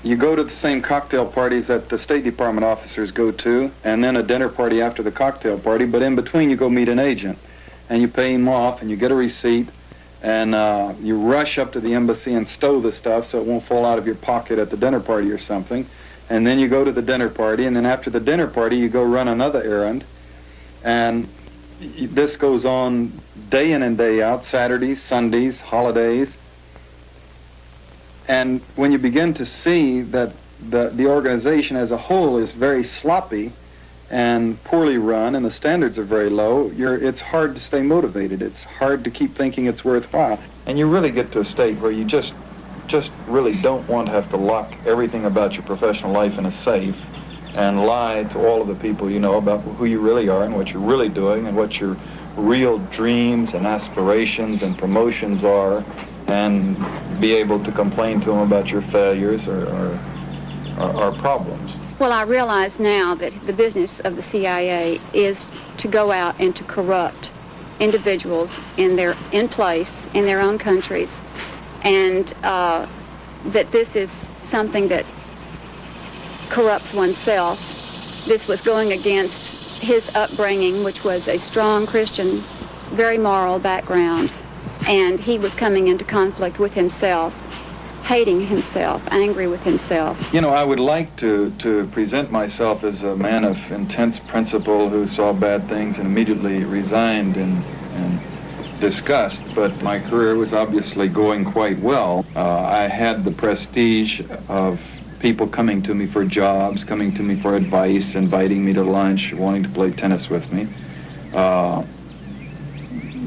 you go to the same cocktail parties that the State Department officers go to, and then a dinner party after the cocktail party, but in between you go meet an agent, and you pay him off, and you get a receipt, and you rush up to the embassy and stow the stuff so it won't fall out of your pocket at the dinner party or something, and then you go to the dinner party, and then after the dinner party you go run another errand, and this goes on day in and day out, Saturdays, Sundays, holidays. And when you begin to see that the organization as a whole is very sloppy and poorly run and the standards are very low, it's hard to stay motivated. It's hard to keep thinking it's worthwhile. And you really get to a state where you just really don't want to have to lock everything about your professional life in a safe and lie to all of the people you know about who you really are and what you're really doing and what your real dreams and aspirations and promotions are, and be able to complain to them about your failures or problems. Well, I realize now that the business of the CIA is to go out and to corrupt individuals in place in their own countries, and that this is something that corrupts oneself. This was going against his upbringing, which was a strong Christian, very moral background, and he was coming into conflict with himself, hating himself, angry with himself. You know, I would like to present myself as a man of intense principle who saw bad things and immediately resigned in disgust, but my career was obviously going quite well. I had the prestige of people coming to me for jobs, coming to me for advice, inviting me to lunch, wanting to play tennis with me.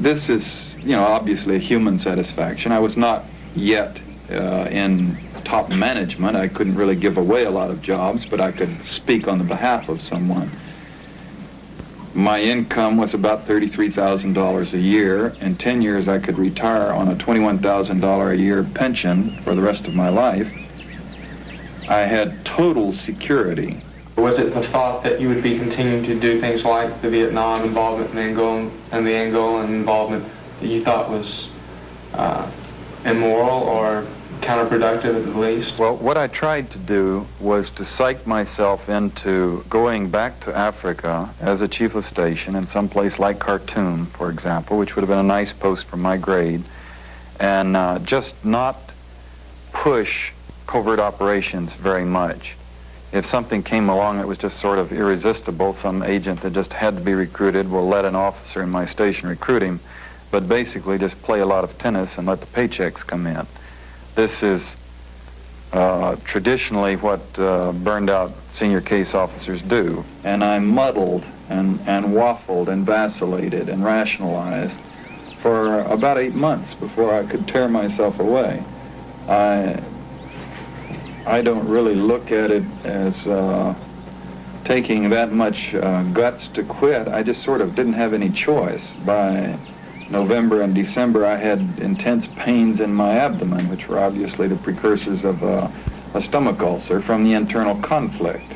This is, you know, obviously a human satisfaction. I was not yet in top management. I couldn't really give away a lot of jobs, but I could speak on the behalf of someone. My income was about $33,000 a year. In 10 years, I could retire on a $21,000 a year pension for the rest of my life. I had total security. Was it the thought that you would be continuing to do things like the Vietnam involvement and the Angolan involvement that you thought was immoral or counterproductive at the least? Well, what I tried to do was to psych myself into going back to Africa as a chief of station in some place like Khartoum, for example, which would have been a nice post for my grade, and just not push covert operations very much. If something came along that was just sort of irresistible, some agent that just had to be recruited, will let an officer in my station recruit him, but basically just play a lot of tennis and let the paychecks come in. This is traditionally what burned out senior case officers do. And I muddled and waffled and vacillated and rationalized for about 8 months before I could tear myself away. I don't really look at it as taking that much guts to quit. I just sort of didn't have any choice. By November and December, I had intense pains in my abdomen, which were obviously the precursors of a stomach ulcer from the internal conflict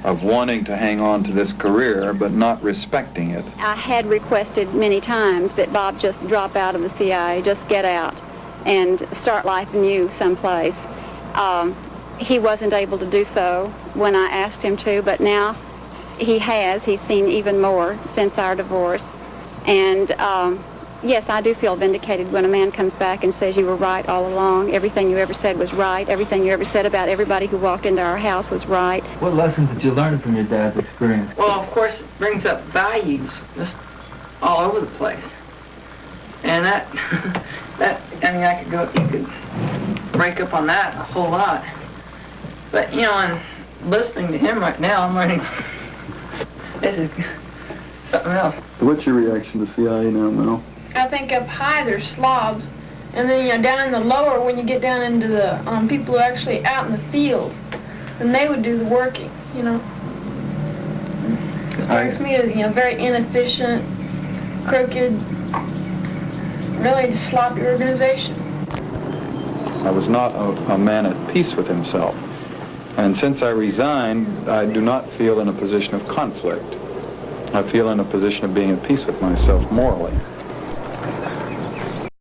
of wanting to hang on to this career but not respecting it. I had requested many times that Bob just drop out of the CIA, just get out and start life anew someplace. He wasn't able to do so when I asked him to, but now he has. He's seen even more since our divorce. And yes, I do feel vindicated when a man comes back and says you were right all along. Everything you ever said was right. Everything you ever said about everybody who walked into our house was right. What lessons did you learn from your dad's experience? Well, of course, it brings up values just all over the place. And that, you could break up on that a whole lot. But, you know, and listening to him right now, I'm learning this is something else. What's your reaction to CIA now, Mel? I think up high they're slobs, and then, you know, down in the lower, when you get down into the people who are actually out in the field, then they would do the working, you know. It strikes me as, you know, very inefficient, crooked, really just sloppy organization. I was not a man at peace with himself. And since I resigned, I do not feel in a position of conflict. I feel in a position of being at peace with myself morally.